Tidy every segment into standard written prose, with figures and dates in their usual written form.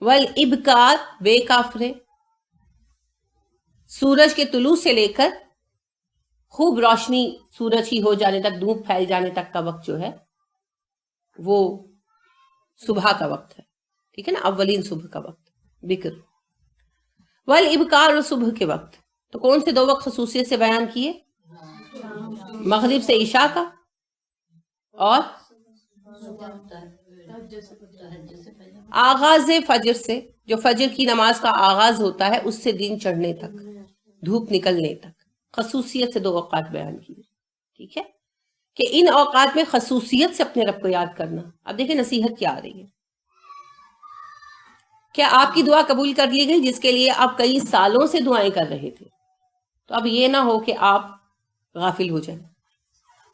والابکار بے کافرے، سورج کے طلوع سے لے کر خوب روشنی سورج کی ہو جانے تک، دھوپ پھیل جانے تک کا وقت جو ہے وہ صبح کا وقت ہے، ٹھیک ہے نا، اولین صبح کا وقت بکر۔ والابکار، اور صبح کے وقت، تو کون سے دو وقت خصوصیت سے بیان کیے؟ مغرب سے عشاء کا، اور آغاز فجر سے، جو فجر کی نماز کا آغاز ہوتا ہے اس سے دن چڑھنے تک، دھوپ نکلنے تک، خصوصیت سے دو اوقات بیان کیے، ٹھیک ہے، کہ ان اوقات میں خصوصیت سے اپنے رب کو یاد کرنا۔ اب دیکھیں نصیحت کیا آ رہی ہے، کیا آپ کی دعا قبول کر لی گئی جس کے لیے آپ کئی سالوں سے دعائیں کر رہے تھے؟ تو اب یہ نہ ہو کہ آپ غافل ہو جائیں۔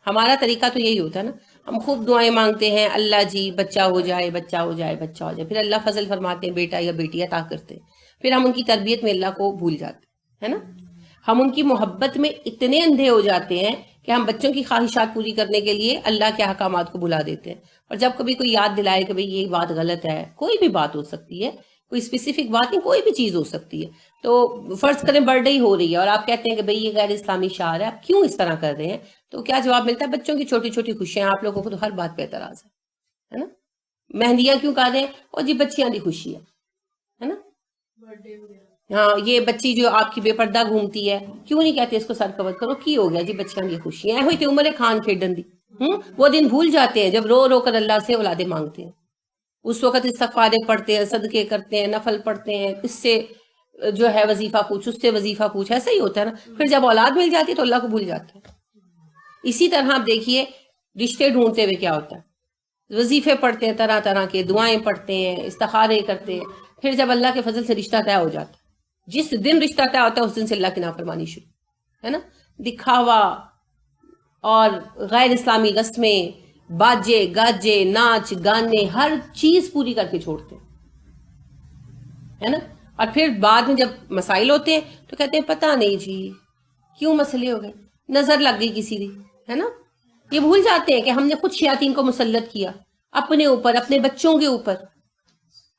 ہمارا طریقہ تو یہی ہوتا ہے نا، ہم خوب دعائیں مانگتے ہیں، اللہ جی بچہ ہو جائے، بچہ ہو جائے، بچہ ہو جائے، پھر اللہ فضل فرماتے ہیں بیٹا یا بیٹی عطا کرتے ہیں، پھر ہم ان کی تربیت میں اللہ کو بھول جاتے ہیں، ہے نا، ہم ان کی محبت میں اتنے اندھے ہو جاتے ہیں کہ ہم بچوں کی خواہشات پوری کرنے کے لیے اللہ کے احکامات کو بھلا دیتے ہیں، اور جب کبھی کوئی یاد دلائے کہ بھئی یہ بات غلط ہے، کوئی بھی بات ہو سکتی ہے، کوئی اسپیسیفک بات نہیں، کوئی بھی چیز ہو سکتی ہے، تو فرض کریں برتھ ڈے ہی ہو رہی ہے اور آپ کہتے ہیں کہ بھئی یہ غیر اسلامی شعار ہے، آپ کیوں اس طرح کر رہے ہیں؟ تو کیا جواب ملتا ہے؟ بچوں کی چھوٹی چھوٹی خوشیاں، آپ لوگوں کو تو ہر بات پہ اعتراض ہے نا، مہندیاں کیوں کہہ رہے ہیں؟ اور جی بچیاں دی خوشی ہے نا، ہاں یہ بچی جو آپ کی بے پردہ گھومتی ہے، کیوں نہیں کہتے اس کو سر کور کرو؟ کی ہو گیا جی بچیاں دی خوشی ہے، ہوئی تھی عمر خان کھیڈن دی، وہ دن بھول جاتے ہیں جب رو رو کر اللہ سے اولادیں مانگتے ہیں، اس وقت استغفاریں پڑھتے ہیں، صدقے کرتے ہیں، نفل پڑھتے ہیں، اس سے جو ہے وظیفہ پوچھ، اس سے وظیفہ پوچھ، ایسا ہی ہوتا ہے نا، پھر جب اولاد مل جاتی ہے تو اللہ کو بھول جاتا ہے۔ اسی طرح آپ دیکھیے رشتے ڈھونڈتے ہوئے کیا ہوتا ہے، وظیفے پڑھتے ہیں، طرح طرح کے دعائیں پڑھتے ہیں، استخارے کرتے ہیں، پھر جب اللہ کے فضل سے رشتہ طے ہو جاتا ہے، جس دن رشتہ طے ہوتا ہے اس دن سے اللہ کی نافرمانی شروع، ہے نا، دکھاوا اور غیر اسلامی رسمیں، باجے گاجے، ناچ گانے، ہر چیز پوری کر کے چھوڑتے ہیں، ہے نا، اور پھر بعد میں جب مسائل ہوتے ہیں تو کہتے ہیں پتہ نہیں جی کیوں مسئلے ہو گئے، نظر لگ گئی کسی دی، ہے نا، یہ بھول جاتے ہیں کہ ہم نے خود شیاطین کو مسلط کیا اپنے اوپر، اپنے بچوں کے اوپر،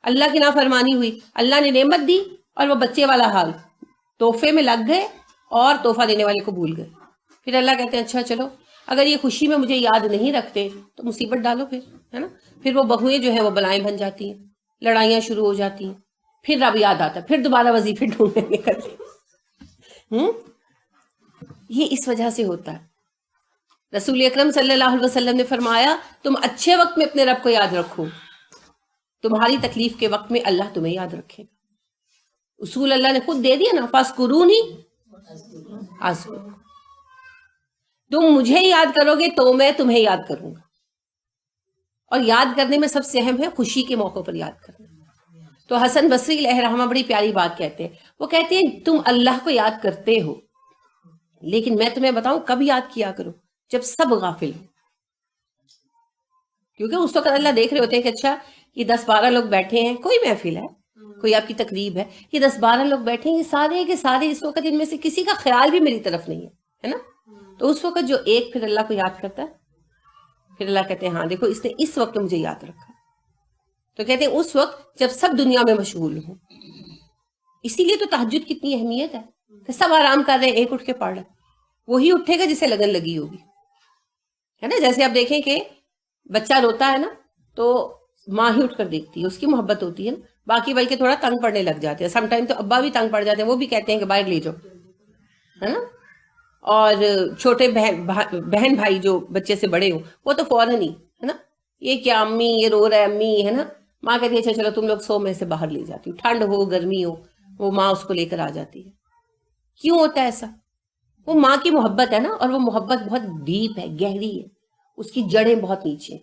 اللہ کی نافرمانی ہوئی، اللہ نے نعمت دی اور وہ بچے والا حال، تحفے میں لگ گئے اور تحفہ دینے والے کو بھول گئے، پھر اللہ کہتے ہیں اچھا چلو اگر یہ خوشی میں مجھے یاد نہیں رکھتے تو مصیبت ڈالو پھر، ہے نا، پھر وہ بہویں جو ہیں وہ بلائیں بن جاتی ہیں، لڑائیاں شروع ہو جاتی ہیں، پھر رب یاد آتا ہے، پھر دوبارہ وظیفے ڈھونڈنے نکلتے ہیں، یہ اس وجہ سے ہوتا ہے۔ رسول اکرم صلی اللہ علیہ وسلم نے فرمایا تم اچھے وقت میں اپنے رب کو یاد رکھو، تمہاری تکلیف کے وقت میں اللہ تمہیں یاد رکھے گا، اصول اللہ نے خود دے دیا نا، فاذکرونی اذکرکم، تم مجھے یاد کرو گے تو میں تمہیں یاد کروں گا، اور یاد کرنے میں سب سے اہم ہے خوشی کے موقع پر یاد کرنا۔ تو حسن بصری علیہ رحمہ بڑی پیاری بات کہتے ہیں، وہ کہتے ہیں تم اللہ کو یاد کرتے ہو لیکن میں تمہیں بتاؤں کب یاد کیا کرو؟ جب سب غافل ہو، کیونکہ اس وقت اللہ دیکھ رہے ہوتے ہیں کہ اچھا یہ 10-12 لوگ بیٹھے ہیں، کوئی محفل ہے، کوئی آپ کی تقریب ہے، یہ 10-12 لوگ بیٹھے ہیں، یہ سارے کے سارے اس وقت ان میں سے کسی کا خیال بھی میری طرف نہیں ہے نا، تو اس وقت جو ایک پھر اللہ کو یاد کرتا ہے، پھر اللہ کہتے ہیں ہاں دیکھو اس نے اس وقت مجھے یاد رکھا، تو کہتے ہیں اس وقت جب سب دنیا میں مشغول ہوں، اسی لیے تو تہجد کتنی اہمیت ہے کہ سب آرام کر رہے ہیں، ایک اٹھ کے پڑھ رہے، وہی اٹھے گا جسے لگن لگی ہوگی، ہے نا، جیسے آپ دیکھیں کہ بچہ روتا ہے نا تو ماں ہی اٹھ کر دیکھتی ہے، اس کی محبت ہوتی ہے نا، باقی بلکہ تھوڑا تنگ پڑنے لگ جاتے ہیں، سم ٹائم تو ابا بھی تنگ پڑ جاتے ہیں، وہ بھی کہتے ہیں کہ باہر لے جاؤ، ہے نا، اور چھوٹے بہن بھائی جو بچے سے بڑے ہوں وہ تو فوراً ہی، ہے نا، یہ کیا امی یہ رو رہا ہے امی، ہے نا، ماں کہتی ہے اچھا چلو تم لوگ سو، میں سے باہر لے جاتی ہوں، ٹھنڈ ہو گرمی ہو وہ ماں اس کو لے کر آ جاتی ہے۔ کیوں ہوتا ہے ایسا؟ وہ ماں کی محبت ہے نا، اور وہ محبت بہت ڈیپ ہے، گہری ہے، اس کی جڑیں بہت نیچے ہیں،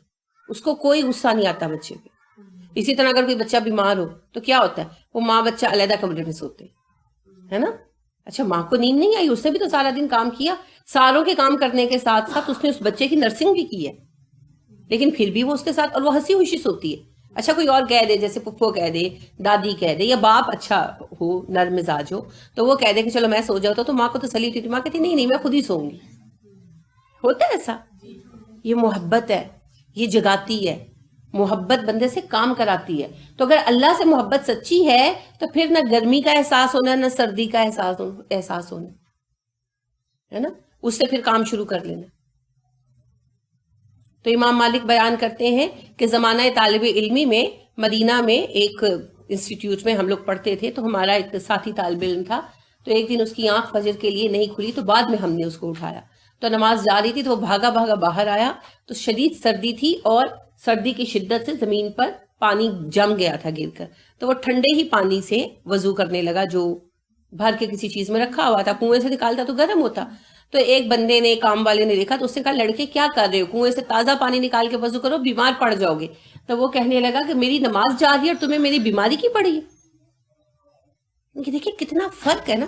اس کو کوئی غصہ نہیں آتا بچے پہ۔ اسی طرح اگر کوئی بچہ بیمار ہو تو کیا ہوتا ہے، وہ ماں بچہ علیحدہ کمرے میں سوتے ہیں، ہے نا، اچھا ماں کو نیند نہیں آئی، اس نے بھی تو سارا دن کام کیا، ساروں کے کام کرنے کے ساتھ ساتھ اس نے اس بچے کی نرسنگ بھی کی ہے، لیکن پھر بھی وہ اس کے ساتھ، اور وہ ہنسی خوشی سوتی ہے۔ اچھا کوئی اور کہہ دے، جیسے پپھو کہہ دے، دادی کہہ دے، یا باپ اچھا ہو، نرم مزاج ہو، تو وہ کہہ دے کہ چلو میں سو جاتا ہوں، تو ماں کو تسلی ہوتی تھی، ماں کہتی نہیں نہیں میں خود ہی سوؤں گی۔ ہوتا ہے ایسا، یہ محبت ہے، یہ جگاتی ہے، محبت بندے سے کام کراتی ہے. تو اگر اللہ سے محبت سچی ہے تو پھر نہ گرمی کا احساس ہونا نہ سردی کا احساس ہونا ہے نا, اس سے پھر کام شروع کر لینا. تو امام مالک بیان کرتے ہیں کہ زمانہ طالب علمی میں مدینہ میں ایک انسٹیٹیوٹ میں ہم لوگ پڑھتے تھے, تو ہمارا ایک ساتھی طالب علم تھا, تو ایک دن اس کی آنکھ فجر کے لیے نہیں کھلی, تو بعد میں ہم نے اس کو اٹھایا, تو نماز جا رہی تھی تو وہ بھاگا بھاگا باہر آیا, تو شدید سردی تھی اور سردی کی شدت سے زمین پر پانی جم گیا تھا گر کر, تو وہ ٹھنڈے ہی پانی سے وضو کرنے لگا جو بھر کے کسی چیز میں رکھا ہوا تھا, کنویں سے نکالتا تو گرم ہوتا. تو ایک بندے نے, کام والے نے دیکھا, تو اس نے کہا لڑکے کیا کر رہے ہو, کنویں سے تازہ پانی نکال کے وضو کرو, بیمار پڑ جاؤ گے. تو وہ کہنے لگا کہ میری نماز جا رہی ہے اور تمہیں میری بیماری کی پڑی ہے. دیکھیں کتنا فرق ہے نا,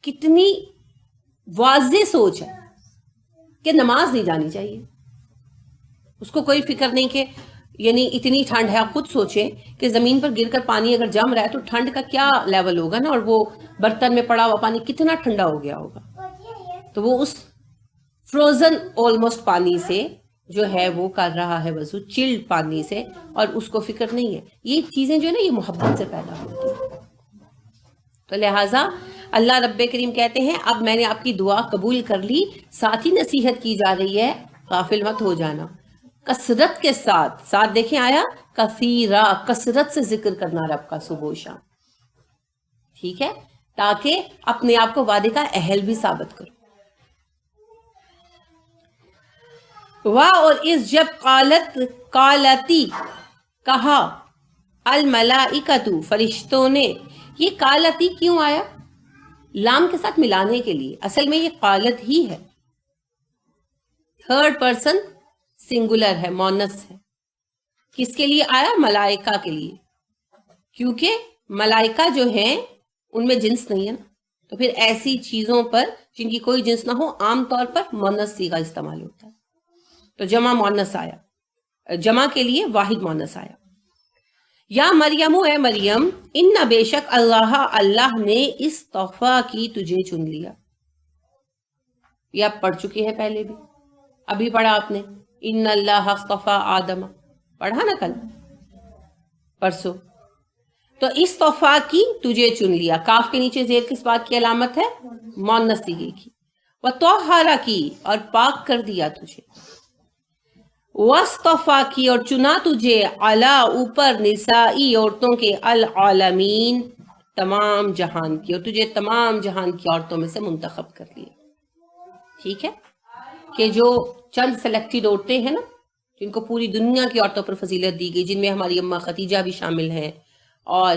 کتنی واضح سوچ ہے کہ نماز نہیں جانی چاہیے. اس کو کوئی فکر نہیں کہ یعنی اتنی ٹھنڈ ہے. آپ خود سوچیں کہ زمین پر گر کر پانی اگر جم رہا ہے تو ٹھنڈ کا کیا لیول ہوگا نا, اور وہ برتن میں پڑا ہوا پانی کتنا ٹھنڈا ہو گیا ہوگا. تو وہ اس فروزن آلموسٹ پانی سے جو ہے وہ کر رہا ہے وضو, چلڈ پانی سے, اور اس کو فکر نہیں ہے. یہ چیزیں جو ہے نا یہ محبت سے پیدا ہوتی ہیں. تو لہٰذا اللہ رب کریم کہتے ہیں اب میں نے آپ کی دعا قبول کر لی, ساتھ ہی نصیحت کی جا رہی ہے غافل مت ہو جانا. کثرت کے ساتھ دیکھیں آیا کثیرہ, کثرت سے ذکر کرنا رب کا صبح و شام, ٹھیک ہے, تاکہ اپنے آپ کو وعدے کا اہل بھی ثابت کرو. اور اس جب قالتی کہا الملائکۃ فرشتوں نے, یہ قالتی کیوں آیا؟ لام کے ساتھ ملانے کے لیے. اصل میں یہ قالت ہی ہے, تھرڈ پرسن سنگولر ہے, مونس ہے. کس کے لیے آیا؟ ملائکہ کے لیے, کیونکہ ملائکہ جو ہیں ان میں جنس نہیں ہے نا, تو پھر ایسی چیزوں پر جن کی کوئی جنس نہ ہو عام طور پر مونس صیغہ استعمال ہوتا ہے. تو جمع مونس آیا, جمع کے لیے واحد مونس آیا. یا مریم, اے مریم, ان بے شک اللہ نے استفا کی تجھے چن لیا. یہ آپ پڑھ چکے ہیں پہلے بھی, ابھی پڑھا آپ نے, ان اللہ اصطفى آدم, پڑھا نا کل پرسوں. تو استفا کی تجھے چن لیا, کاف کے نیچے زیر کس بات کی علامت ہے؟ مؤنث صیغے کی. وطہرا کی, اور پاک کر دیا تجھے. واصطفا کی, اور چنا تجھے, علی اوپر, نسائی عورتوں کے, العالمین تمام جہان کی, اور تجھے تمام جہان کی عورتوں میں سے منتخب کر لیا. ٹھیک ہے, کہ جو چند سلیکٹڈ عورتیں ہیں نا جن کو پوری دنیا کی عورتوں پر فضیلت دی گئی, جن میں ہماری اماں خدیجہ بھی شامل ہیں, اور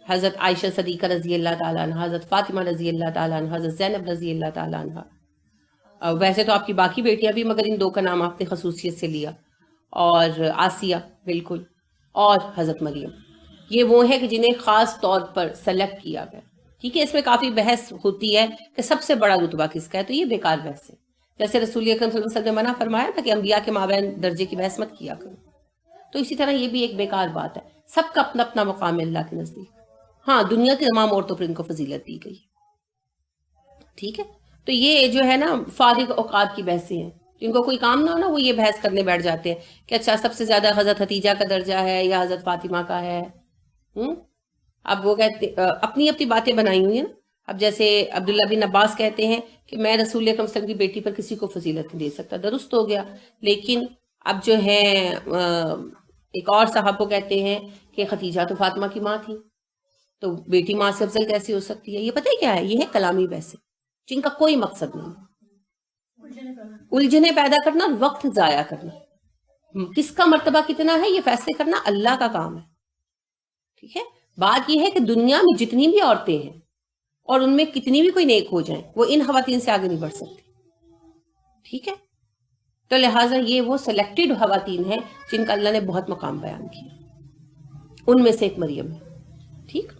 حضرت عائشہ صدیقہ رضی اللہ تعالیٰ عنہ, حضرت فاطمہ رضی اللہ تعالیٰ عنہ, حضرت زینب رضی اللہ تعالیٰ عنہ. ویسے تو آپ کی باقی بیٹیاں بھی, مگر ان دو کا نام آپ نے خصوصیت سے لیا, اور آسیہ بالکل, اور حضرت مریم. یہ وہ ہے کہ جنہیں خاص طور پر سلیکٹ کیا گیا. ٹھیک ہے, اس میں کافی بحث ہوتی ہے کہ سب سے بڑا رتبہ کس کا ہے, تو یہ بیکار بحث ہے. جیسے رسول اکرم صلی اللہ علیہ وسلم نے منع فرمایا تھا کہ انبیاء کے مابین درجے کی بحث مت کیا کرو, تو اسی طرح یہ بھی ایک بیکار بات ہے. سب کا اپنا اپنا مقام ہے اللہ کے نزدیک. ہاں, دنیا کی تمام عورتوں پر ان کو فضیلت دی گئی. ٹھیک ہے, تو یہ جو ہے نا فارغ اوقات کی بحثیں ہیں, جن کو کوئی کام نہ ہو نا وہ یہ بحث کرنے بیٹھ جاتے ہیں کہ اچھا سب سے زیادہ حضرت حتیجہ کا درجہ ہے یا حضرت فاطمہ کا ہے. اب وہ کہتے اپنی اپنی باتیں بنائی ہوئی ہیں نا. اب جیسے عبداللہ بن عباس کہتے ہیں کہ میں رسول اکرم صلی اللہ علیہ وسلم کی بیٹی پر کسی کو فضیلت نہیں دے سکتا. درست ہو گیا, لیکن اب جو ہے ایک اور صاحب کو کہتے ہیں کہ ختیجہ تو فاطمہ کی ماں تھی, تو بیٹی ماں سے افضل کیسے ہو سکتی ہے؟ یہ پتہ ہے کیا ہے؟ یہ ہے کلامی بحثیں جن کا کوئی مقصد نہیں, الجھنیں پیدا کرنا اور وقت ضائع کرنا. کس کا مرتبہ کتنا ہے یہ فیصلے کرنا اللہ کا کام ہے. ٹھیک ہے, بات یہ ہے کہ دنیا میں جتنی بھی عورتیں ہیں اور ان میں کتنی بھی کوئی نیک ہو جائیں, وہ ان خواتین سے آگے نہیں بڑھ سکتی. ٹھیک ہے, تو لہٰذا یہ وہ سلیکٹڈ خواتین ہیں جن کا اللہ نے بہت مقام بیان کیا, ان میں سے ایک مریم ہے. ٹھیک,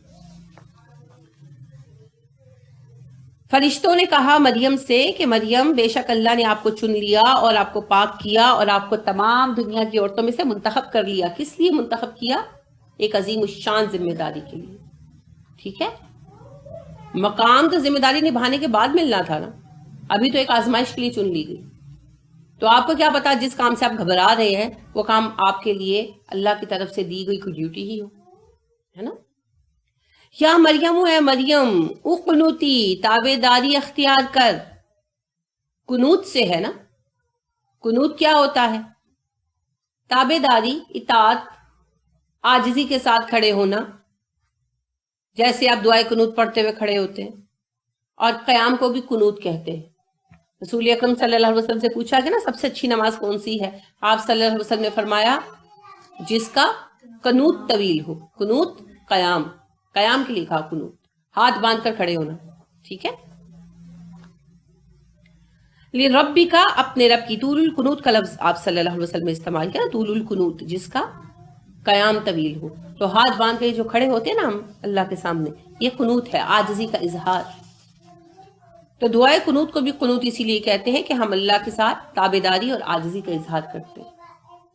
فرشتوں نے کہا مریم سے کہ مریم بے شک اللہ نے آپ کو چن لیا اور آپ کو پاک کیا اور آپ کو تمام دنیا کی عورتوں میں سے منتخب کر لیا. کس لیے منتخب کیا؟ ایک عظیم الشان ذمہ داری کے لیے. ٹھیک ہے, مقام تو ذمہ داری نبھانے کے بعد ملنا تھا نا, ابھی تو ایک آزمائش کے لیے چن لی گئی. تو آپ کو کیا پتا جس کام سے آپ گھبرا رہے ہیں وہ کام آپ کے لیے اللہ کی طرف سے دی گئی کوئی ڈیوٹی ہی ہو، ہے نا؟ یا مریم ہے مریم اقنوتی، تابع داری اختیار کر، قنوت سے ہے نا۔ قنوت کیا ہوتا ہے؟ تابع داری، اطاعت، عاجزی کے ساتھ کھڑے ہونا، جیسے آپ دعائے قنوت پڑھتے ہوئے کھڑے ہوتے ہیں، اور قیام کو بھی قنوت کہتے ہیں۔ رسول اکرم صلی اللہ علیہ وسلم سے پوچھا کہ نا سب سے اچھی نماز کون سی ہے؟ آپ صلی اللہ علیہ وسلم نے فرمایا جس کا قنوت طویل ہو۔ قنوت قیام، قیام کے لیے کہا قنوت، ہاتھ باندھ کر کھڑے ہونا، ٹھیک ہے؟ ربی کا، اپنے رب کی، طول القنوت کا لفظ آپ صلی اللہ علیہ وسلم نے استعمال کیا، طول القنوت جس کا قیام طویل ہو۔ تو ہاتھ باندھ کے جو کھڑے ہوتے ہیں نا ہم اللہ کے سامنے، یہ قنوت ہے، عاجزی کا اظہار۔ تو دعائے قنوت کو بھی قنوت اسی لیے کہتے ہیں کہ ہم اللہ کے ساتھ تابع داری اور عاجزی کا اظہار کرتے ہیں،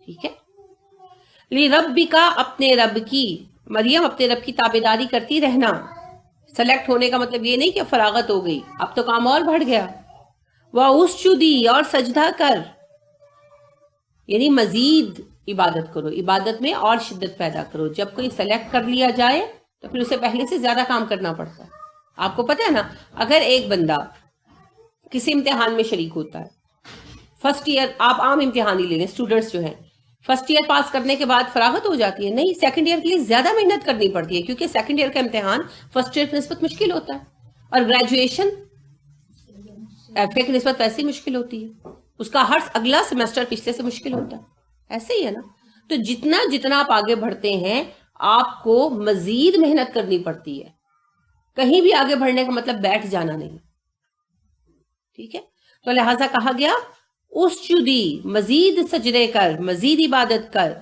ٹھیک ہے؟ ربی کا، اپنے رب کی، مریم اپنے رب کی تابع داری کرتی رہنا۔ سلیکٹ ہونے کا مطلب یہ نہیں کہ فراغت ہو گئی، اب تو کام اور بڑھ گیا۔ وَاسْجُدِي، اور سجدہ کر، یعنی مزید عبادت کرو، عبادت میں اور شدت پیدا کرو۔ جب کوئی سلیکٹ کر لیا جائے تو پھر اسے پہلے سے زیادہ کام کرنا پڑتا ہے۔ آپ کو پتہ ہے نا، اگر ایک بندہ کسی امتحان میں شریک ہوتا ہے، فرسٹ ایئر، آپ عام امتحان ہی لے لیں، اسٹوڈنٹس جو ہیں فرسٹ ایئر پاس کرنے کے بعد فراغت ہو جاتی ہے، نہیں، سیکنڈ ایئر کے لیے زیادہ محنت کرنی پڑتی ہے، کیونکہ سیکنڈ ایئر کا امتحان فرسٹ ایئر کی نسبت مشکل ہوتا ہے، اور گریجویشن ایف اے کی نسبت ویسے ہی مشکل ہوتی ہے، اس کا ہر اگلا سیمسٹر پچھلے سے مشکل ہوتا ہے، ایسے ہی ہے نا۔ تو جتنا آپ آگے بڑھتے ہیں آپ کو مزید محنت کرنی پڑتی ہے، کہیں بھی آگے بڑھنے کا مطلب بیٹھ جانا نہیں، ٹھیک ہے؟ تو لہٰذا کہا گیا اسجدی، مزید سجدے کر، مزید عبادت کر،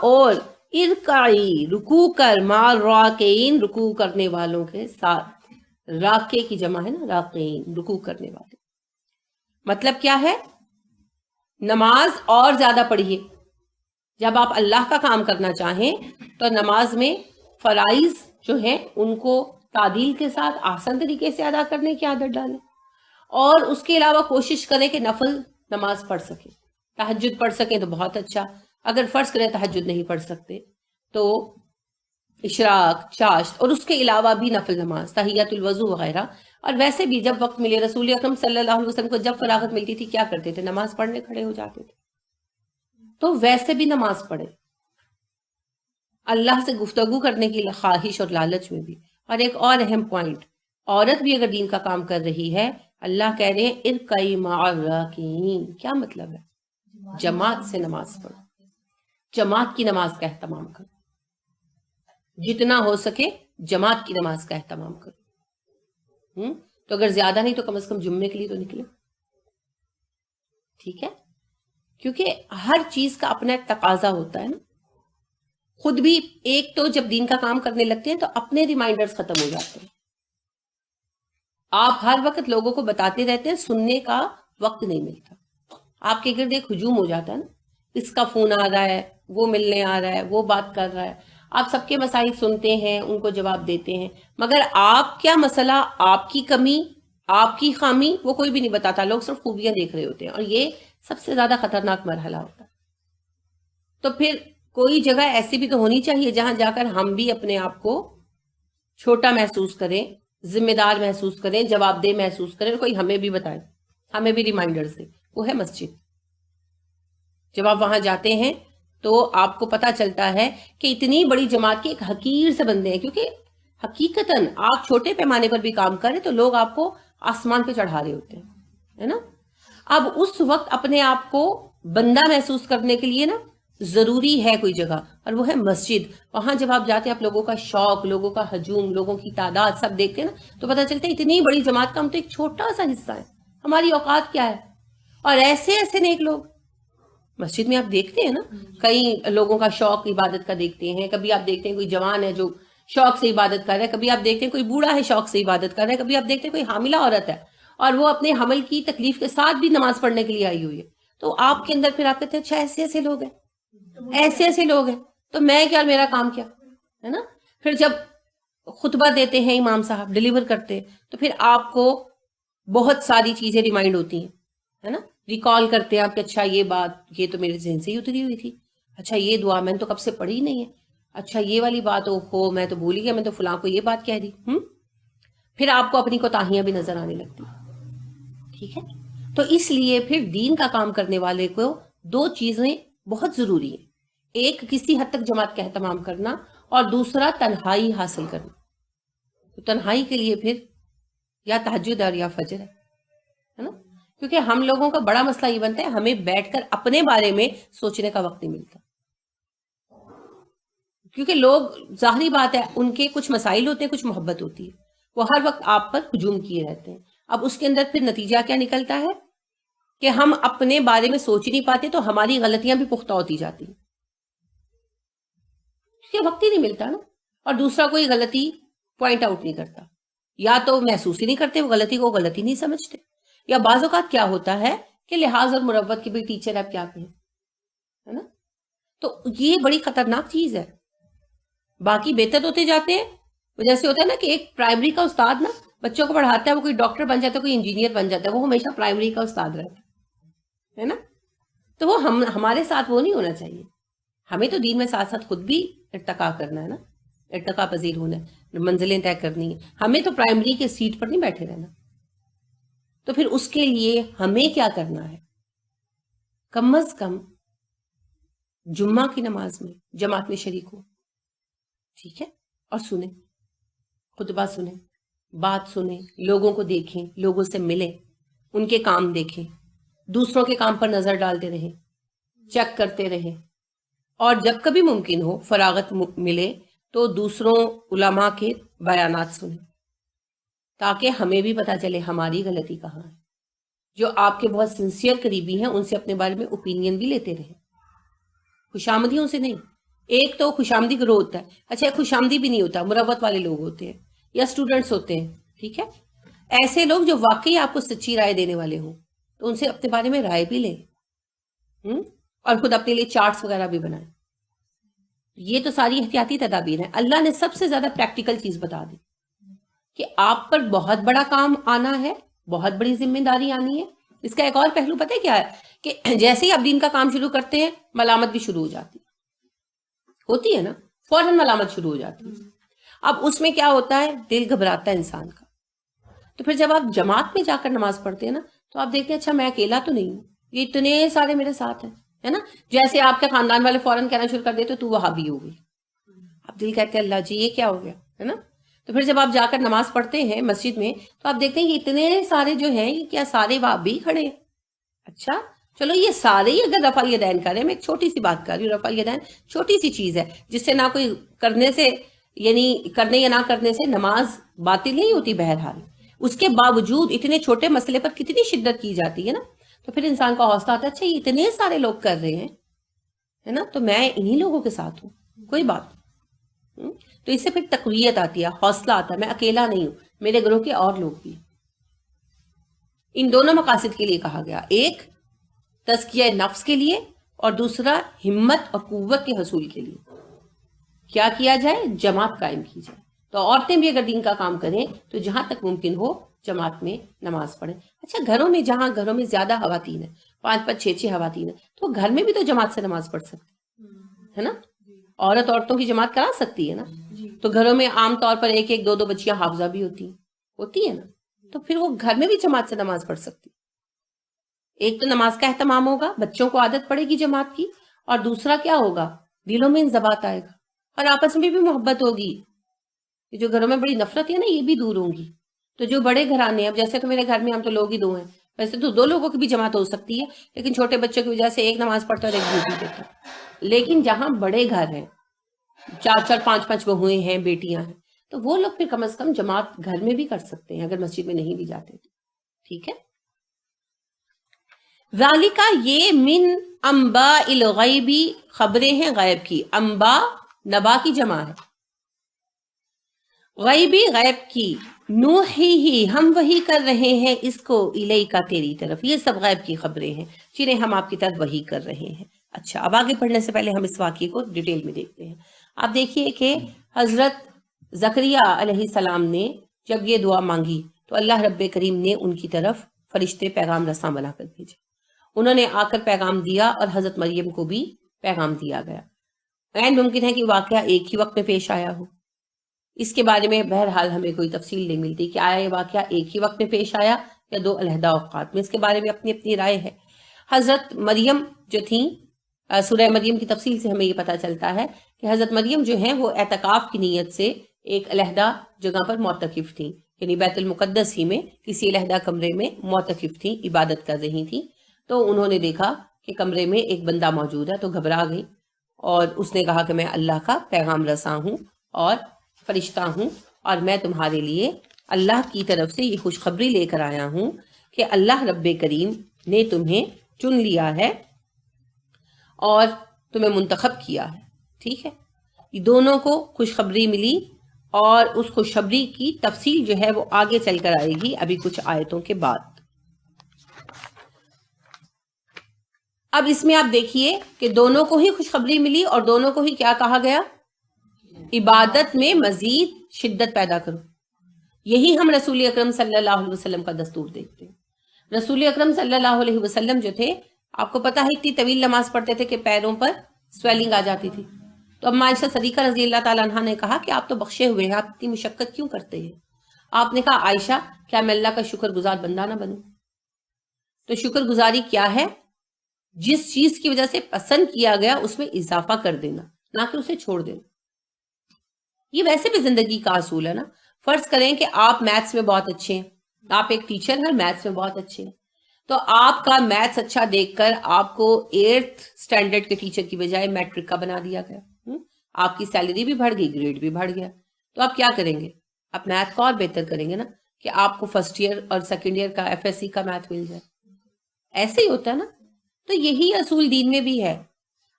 اور ارکعی، رکوع کر، مع الراکعین، رکوع کرنے والوں کے ساتھ۔ راکع کی جمع ہے نا راکعین، رکوع کرنے والے۔ مطلب کیا ہے؟ نماز اور زیادہ پڑھیے۔ جب آپ اللہ کا کام کرنا چاہیں تو نماز میں فرائض جو ہیں ان کو تعدیل کے ساتھ آسان طریقے سے ادا کرنے کی عادت ڈالیں، اور اس کے علاوہ کوشش کریں کہ نفل نماز پڑھ سکیں۔ تہجد پڑھ سکیں تو بہت اچھا، اگر فرض کریں تہجد نہیں پڑھ سکتے تو اشراق، چاشت، اور اس کے علاوہ بھی نفل نماز، تحیۃ الوضو وغیرہ۔ اور ویسے بھی جب وقت ملے، رسول اکرم صلی اللہ علیہ وسلم کو جب فراغت ملتی تھی کیا کرتے تھے؟ نماز پڑھنے کھڑے ہو جاتے تھے۔ تو ویسے بھی نماز پڑھے، اللہ سے گفتگو کرنے کی خواہش اور لالچ میں بھی۔ اور ایک اور اہم پوائنٹ، عورت بھی اگر دین کا کام کر رہی ہے، اللہ کہہ رہے ہیں ارکعی مع الراکعین۔ کیا مطلب ہے؟ جماعت سے نماز پڑھو، جماعت کی نماز کا اہتمام کرو، جتنا ہو سکے جماعت کی نماز کا اہتمام کرو۔ تو اگر زیادہ نہیں تو کم از کم جمعے کے لیے تو نکلے، ٹھیک ہے؟ کیونکہ ہر چیز کا اپنا ایک تقاضا ہوتا ہے نا۔ خود بھی ایک تو جب دین کا کام کرنے لگتے ہیں تو اپنے ریمائنڈرز ختم ہو جاتے ہیں، آپ ہر وقت لوگوں کو بتاتے رہتے ہیں، سننے کا وقت نہیں ملتا، آپ کے گرد ایک ہجوم ہو جاتا ہے نا، اس کا فون آ رہا ہے، وہ ملنے آ رہا ہے، وہ بات کر رہا ہے، آپ سب کے مسائل سنتے ہیں، ان کو جواب دیتے ہیں، مگر آپ کیا مسئلہ، آپ کی کمی، آپ کی خامی، وہ کوئی بھی نہیں بتاتا، لوگ صرف خوبیاں دیکھ رہے ہوتے ہیں، اور یہ سب سے زیادہ خطرناک مرحلہ ہوتا ہے۔ تو پھر کوئی جگہ ایسی بھی تو ہونی چاہیے جہاں جا کر ہم بھی اپنے آپ کو چھوٹا محسوس کریں، ذمہ دار محسوس کریں، جواب دہ محسوس کریں، کوئی ہمیں بھی بتائے، ہمیں بھی ریمائنڈرز دے۔ وہ ہے مسجد۔ جب آپ وہاں جاتے ہیں تو آپ کو پتا چلتا ہے کہ اتنی بڑی جماعت کے ایک حقیر سے بندے ہیں، کیونکہ حقیقتاً آپ چھوٹے پیمانے پر بھی کام کریں تو لوگ آپ کو آسمان پہ چڑھا رہے ہوتے ہیں، ہے نا۔ اب اس وقت اپنے آپ کو بندہ محسوس کرنے کے لیے نا ضروری ہے کوئی جگہ، اور وہ ہے مسجد۔ وہاں جب آپ جاتے ہیں، آپ لوگوں کا شوق، لوگوں کا ہجوم، لوگوں کی تعداد سب دیکھتے ہیں نا، تو پتہ چلتا ہے اتنی بڑی جماعت کا ہم تو ایک چھوٹا سا حصہ ہے، ہماری اوقات کیا ہے۔ اور ایسے ایسے نیک لوگ مسجد میں آپ دیکھتے ہیں نا، کئی لوگوں کا شوق عبادت کا دیکھتے ہیں، کبھی آپ دیکھتے ہیں کوئی جوان ہے جو شوق سے عبادت کر رہا ہے، کبھی آپ دیکھتے ہیں کوئی بوڑھا ہے شوق سے عبادت کر رہا ہے، کبھی آپ دیکھتے ہیں کوئی حاملہ عورت ہے اور وہ اپنے حمل کی تکلیف کے ساتھ بھی نماز پڑھنے کے لیے آئی ہوئی ہے۔ تو آپ کے اندر پھر آپ کہتے ہیں اچھا ایسے ایسے لوگ ہیں، ایسے ایسے لوگ ہیں، تو میں کیا اور میرا کام کیا، ہے نا۔ پھر جب خطبہ دیتے ہیں امام صاحب، ڈیلیور کرتے ہیں، تو پھر آپ کو بہت ساری چیزیں ریمائنڈ ہوتی ہیں، ہے نا، ریکال کرتے ہیں آپ کہ اچھا یہ بات یہ تو میرے ذہن سے ہی اتری ہوئی تھی، اچھا یہ دعا میں نے تو کب سے پڑھی نہیں ہے، اچھا یہ والی بات اوہو میں تو بھول گیا، میں تو فلاں کو یہ بات کہہ دی. پھر آپ کو اپنی کوتاہیاں بھی نظر آنے لگتی. ٹھیک ہے، تو اس لیے پھر دین کا کام کرنے والے کو دو چیزیں بہت ضروری ہیں. ایک کسی حد تک جماعت کا اہتمام کرنا، اور دوسرا تنہائی حاصل کرنا. تو تنہائی کے لیے پھر یا تہجد اور یا فجر ہے نا، کیونکہ ہم لوگوں کا بڑا مسئلہ یہ بنتا ہے ہمیں بیٹھ کر اپنے بارے میں سوچنے کا وقت نہیں ملتا. کیونکہ لوگ ظاہری بات ہے ان کے کچھ مسائل ہوتے ہیں، کچھ محبت ہوتی ہے، وہ ہر وقت آپ پر ہجوم کیے رہتے ہیں. اب اس کے اندر پھر نتیجہ کیا نکلتا ہے کہ ہم اپنے بارے میں سوچ نہیں پاتے، تو ہماری غلطیاں بھی پختہ ہوتی جاتی ہیں، کیونکہ وقت ہی نہیں ملتا نا. اور دوسرا کوئی غلطی پوائنٹ آؤٹ نہیں کرتا، یا تو محسوس ہی نہیں کرتے وہ غلطی کو غلطی نہیں سمجھتے، یا بعض اوقات کیا ہوتا ہے کہ لحاظ اور مروت کے بھی ٹیچر آپ کیا کہیں ہے نا. تو یہ بڑی خطرناک چیز ہے. باقی بہتر ہوتے جاتے ہیں. جیسے ہوتا ہے نا کہ ایک پرائمری کا استاد نا بچوں کو پڑھاتا ہے، وہ کوئی ڈاکٹر بن جاتا ہے، کوئی انجینئر بن جاتا ہے، وہ ہمیشہ پرائمری کا استاد رہتا ہے نا. تو وہ ہمارے ساتھ وہ نہیں ہونا چاہیے. ہمیں تو دین میں ساتھ ساتھ خود بھی ارتقا کرنا ہے نا، ارتقا پذیر ہونا ہے، منزلیں طے کرنی ہیں. ہمیں تو پرائمری کے سیٹ پر نہیں بیٹھے رہنا. تو پھر اس کے لیے ہمیں کیا کرنا ہے؟ کم از کم جمعہ کی نماز میں جماعت میں شریک ہو. ٹھیک ہے، اور سنیں، خطبہ سنیں، بات سنیں، لوگوں کو دیکھیں، لوگوں سے ملیں، ان کے کام دیکھیں، دوسروں کے کام پر نظر ڈالتے رہیں، چیک کرتے رہیں. اور جب کبھی ممکن ہو فراغت ملے تو دوسروں علماء کے بیانات سنیں، تاکہ ہمیں بھی پتہ چلے ہماری غلطی کہاں ہے. جو آپ کے بہت سنسیئر قریبی ہیں ان سے اپنے بارے میں اوپینین بھی لیتے رہیں، خوشامدیوں سے نہیں. ایک تو خوشامدی گروہ ہوتا ہے، اچھا ایک خوشامدی بھی نہیں ہوتا، مروت والے لوگ ہوتے ہیں یا اسٹوڈنٹس ہوتے ہیں. ٹھیک ہے، ایسے لوگ جو واقعی آپ کو سچی رائے دینے والے ہوں تو ان سے اپنے بارے میں رائے بھی لیں، اور خود اپنے لیے چارٹس وغیرہ بھی بنائیں. یہ تو ساری احتیاطی تدابیر ہیں. اللہ نے سب سے زیادہ پریکٹیکل چیز بتا دی کہ آپ پر بہت بڑا کام آنا ہے، بہت بڑی ذمہ داری آنی ہے. اس کا ایک اور پہلو پتہ ہے کیا ہے کہ جیسے ہی آپ دین کا کام شروع کرتے ہیں ملامت بھی شروع ہو جاتی ہوتی ہے نا، فوراً ملامت شروع ہو جاتی ہے. اب اس میں کیا ہوتا ہے، دل گھبراتا ہے انسان کا. تو پھر جب آپ جماعت میں جا کر نماز پڑھتے ہیں نا تو آپ دیکھتے ہیں اچھا میں اکیلا تو نہیں ہوں، یہ اتنے سارے میرے ساتھ ہیں ہے نا. جیسے آپ کے خاندان والے فوراً کہنا شروع کر دیتے تو وہاں بھی ہو گئی. اب دل کہتے ہیں اللہ جی یہ کیا ہو گیا ہے نا. تو پھر جب آپ جا کر نماز پڑھتے ہیں مسجد میں تو آپ دیکھتے ہیں کہ اتنے سارے جو ہیں یہ کیا سارے وہاں بھی کھڑے ہیں. اچھا چلو یہ سارے ہی اگر رفع الیدین کریں، میں ایک چھوٹی سی بات کر رہی ہوں، رفع الیدین چھوٹی سی چیز ہے جس سے نہ کوئی کرنے سے یعنی کرنے یا نہ کرنے سے نماز باطل نہیں ہوتی. بہرحال اس کے باوجود اتنے چھوٹے مسئلے پر کتنی شدت کی جاتی ہے نا. تو پھر انسان کا حوصلہ آتا ہے اچھا یہ اتنے سارے لوگ کر رہے ہیں ہے نا، تو میں انہی لوگوں کے ساتھ ہوں، کوئی بات. تو اس سے پھر تقویت آتی ہے، حوصلہ آتا ہے، میں اکیلا نہیں ہوں، میرے گروہ کے اور لوگ بھی. ان دونوں مقاصد کے لیے کہا گیا، ایک تزکیہ نفس کے لیے اور دوسرا ہمت اور قوت کے حصول کے لیے. کیا کیا جائے؟ جماعت قائم کی جائے. تو عورتیں بھی اگر دین کا کام کریں تو جہاں تک ممکن ہو جماعت میں نماز پڑھیں. اچھا گھروں میں جہاں گھروں میں زیادہ خواتین ہیں، 5 6 خواتین ہیں، تو گھر میں بھی تو جماعت سے نماز پڑھ سکتے ہے نا. عورتوں کی جماعت کرا سکتی ہے نا. تو گھروں میں عام طور پر 1 1 2 2 بچیاں حافظہ بھی ہوتی ہے نا. تو پھر وہ گھر میں بھی جماعت سے نماز پڑھ سکتی. ایک تو نماز کا اہتمام ہوگا، بچوں کو عادت پڑے گی جماعت کی، اور دوسرا کیا ہوگا، دلوں میں انضباط آئے گا اور آپس میں بھی محبت ہوگی. جو گھروں میں بڑی نفرت ہے نا یہ بھی دور ہوں گی. تو جو بڑے گھرانے ہیں، اب جیسے تو میرے گھر میں ہم تو لوگ ہی 2 ہیں، ویسے تو 2 لوگوں کی بھی جماعت ہو سکتی ہے، لیکن چھوٹے بچوں کی وجہ سے ایک نماز پڑھتا ہے اور ایک ڈیوٹی دیتا ہے. لیکن جہاں بڑے گھر ہیں، 4 4 5 5 بہویں ہیں، بیٹیاں ہیں، تو وہ لوگ پھر کم از کم جماعت گھر میں بھی کر سکتے ہیں اگر مسجد میں نہیں بھی جاتے تو. ٹھیک ہے، ذالکہ یہ من انباء الغیبی خبریں ہیں غیب کی. انباء نبا کی جمع ہے، غیبی غیب کی. نوحی ہی ہم وحی کر رہے ہیں اس کو الیکا تیری طرف. یہ سب غیب کی خبریں ہیں جنہیں ہم آپ کی طرف وحی کر رہے ہیں. اچھا اب آگے پڑھنے سے پہلے ہم اس واقعے کو ڈیٹیل میں دیکھتے ہیں. آپ دیکھیے کہ حضرت زکریا علیہ السلام نے جب یہ دعا مانگی تو اللہ رب کریم نے ان کی طرف فرشتے پیغام رساں بنا کر بھیجے، انہوں نے آ کر پیغام دیا اور حضرت مریم کو بھی پیغام دیا گیا. عین ممکن ہے کہ واقعہ ایک ہی وقت میں پیش آیا ہو. اس کے بارے میں بہرحال ہمیں کوئی تفصیل نہیں ملتی کہ آیا یہ واقعہ ایک ہی وقت میں پیش آیا یا دو علیحدہ اوقات میں. اس کے بارے میں اپنی اپنی رائے ہے. حضرت مریم جو تھیں، سورہ مریم کی تفصیل سے ہمیں یہ پتہ چلتا ہے کہ حضرت مریم جو ہیں وہ اعتکاف کی نیت سے ایک علیحدہ جگہ پر معتکف تھیں، یعنی بیت المقدس ہی میں کسی علیحدہ کمرے میں معتکف تھیں، عبادت کر رہی تھیں. تو انہوں نے دیکھا کہ کمرے میں ایک بندہ موجود ہے تو گھبرا گئی اور اس نے کہا کہ میں اللہ کا پیغام رساں ہوں اور فرشتہ ہوں، اور میں تمہارے لیے اللہ کی طرف سے یہ خوشخبری لے کر آیا ہوں کہ اللہ رب کریم نے تمہیں چن لیا ہے اور تمہیں منتخب کیا ہے. ٹھیک ہے، یہ دونوں کو خوشخبری ملی اور اس خوشخبری کی تفصیل جو ہے وہ آگے چل کر آئے گی ابھی کچھ آیتوں کے بعد. اب اس میں آپ دیکھیے کہ دونوں کو ہی خوشخبری ملی اور دونوں کو ہی کیا کہا گیا؟ عبادت میں مزید شدت پیدا کرو. یہی ہم رسول اکرم صلی اللہ علیہ وسلم کا دستور دیکھتے ہیں. رسول اکرم صلی اللہ علیہ وسلم جو تھے، آپ کو پتہ ہے اتنی طویل نماز پڑھتے تھے کہ پیروں پر سویلنگ آ جاتی تھی. تو اب عائشہ صدیقہ رضی اللہ تعالیٰ عنہ نے کہا کہ آپ تو بخشے ہوئے ہیں، آپ اتنی مشقت کیوں کرتے ہیں؟ آپ نے کہا عائشہ کیا میں اللہ کا شکر گزار بندہ نہ بنوں؟ تو شکر گزاری کیا ہے؟ جس چیز کی وجہ سے پسند کیا گیا اس میں اضافہ کر دینا، نہ کہ اسے چھوڑ دینا. یہ ویسے بھی زندگی کا اصول ہے نا. فرض کریں کہ آپ میتھس میں بہت اچھے ہیں، آپ ایک ٹیچر ہیں، میتھس میں بہت اچھے ہیں، تو آپ کا میتھس اچھا دیکھ کر آپ کو 8th اسٹینڈرڈ کے ٹیچر کی بجائے میٹرک کا بنا دیا گیا. آپ کی سیلری بھی بڑھ گئی، گریڈ بھی بڑھ گیا. تو آپ کیا کریں گے؟ آپ میتھ کو اور بہتر کریں گے نا، کہ آپ کو فرسٹ ایئر اور سیکنڈ ایئر کا FSC کا میتھ مل جائے. ایسے ہی ہوتا ہے نا. تو یہی اصول دین میں بھی ہے.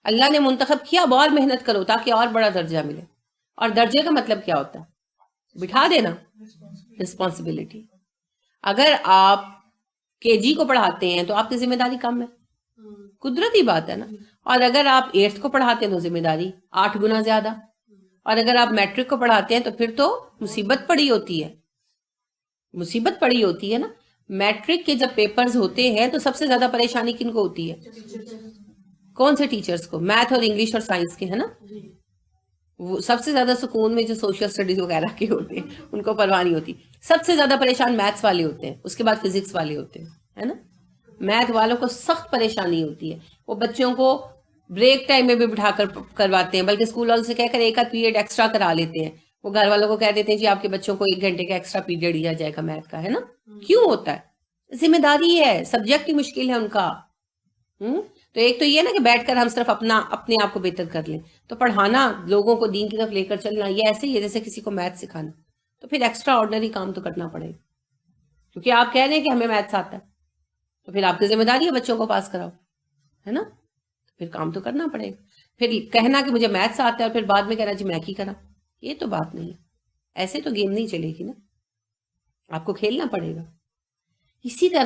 اللہ نے منتخب کیا، اب اور محنت کرو تاکہ اور بڑا درجہ ملے. اور درجے کا مطلب کیا ہوتا ہے؟ بٹھا دینا، رسپانسبلٹی. اگر آپ KG کو پڑھاتے ہیں تو آپ کی ذمہ داری کم ہے، قدرتی بات ہے نا. اور اگر آپ 8th کو پڑھاتے ہیں تو ذمہ داری 8 گنا زیادہ. اور اگر آپ میٹرک کو پڑھاتے ہیں تو پھر تو مصیبت پڑی ہوتی ہے. مصیبت پڑی ہوتی ہے نا. میٹرک کے جب پیپرز ہوتے ہیں تو سب سے زیادہ پریشانی کن کو ہوتی ہے؟ کون سے ٹیچرز کو؟ میتھ اور انگلش اور سائنس کے، ہے نا. وہ سب سے زیادہ سکون میں جو سوشل سٹڈیز وغیرہ کے ہوتے ہیں ان کو پرواہ نہیں ہوتی. سب سے زیادہ پریشان میتھس والے ہوتے ہیں، اس کے بعد فزکس والے ہوتے ہیں، ہے نا. میتھ والوں کو سخت پریشانی ہوتی ہے. وہ بچوں کو بریک ٹائم میں بھی بٹھا کر کرواتے ہیں، بلکہ اسکول والوں سے کہہ کر ایک آدھ پیریڈ ایکسٹرا کرا لیتے ہیں. وہ گھر والوں کو کہہ دیتے ہیں جی آپ کے بچوں کو 1 گھنٹے کا ایکسٹرا پیریڈ دیا جائے گا میتھ کا، ہے نا. کیوں ہوتا ہے؟ ذمہ داری ہے، سبجیکٹ کی مشکل ہے ان کا. تو ایک تو یہ نا کہ بیٹھ کر ہم صرف اپنے آپ کو بہتر کر لیں. تو پڑھانا، لوگوں کو دین کی طرف لے کر چلنا، یہ ایسے ہی ہے جیسے کسی کو میتھ سکھانا. تو پھر ایکسٹرا آرڈنری کام تو کرنا پڑے گا، کیونکہ آپ کہہ رہے ہیں کہ ہمیں میتھس آتا ہے، تو پھر آپ کی ذمہ داری ہے بچوں کو پاس کراؤ، ہے نا. پھر کام تو کرنا پڑے گا. پھر کہنا کہ مجھے میتھس آتا ہے اور پھر بعد میں کہنا جی میں کی کرا، یہ تو بات نہیں ہے. ایسے تو گیم نہیں چلے گی نا. آپ کو کھیلنا پڑے گا. اسی طرح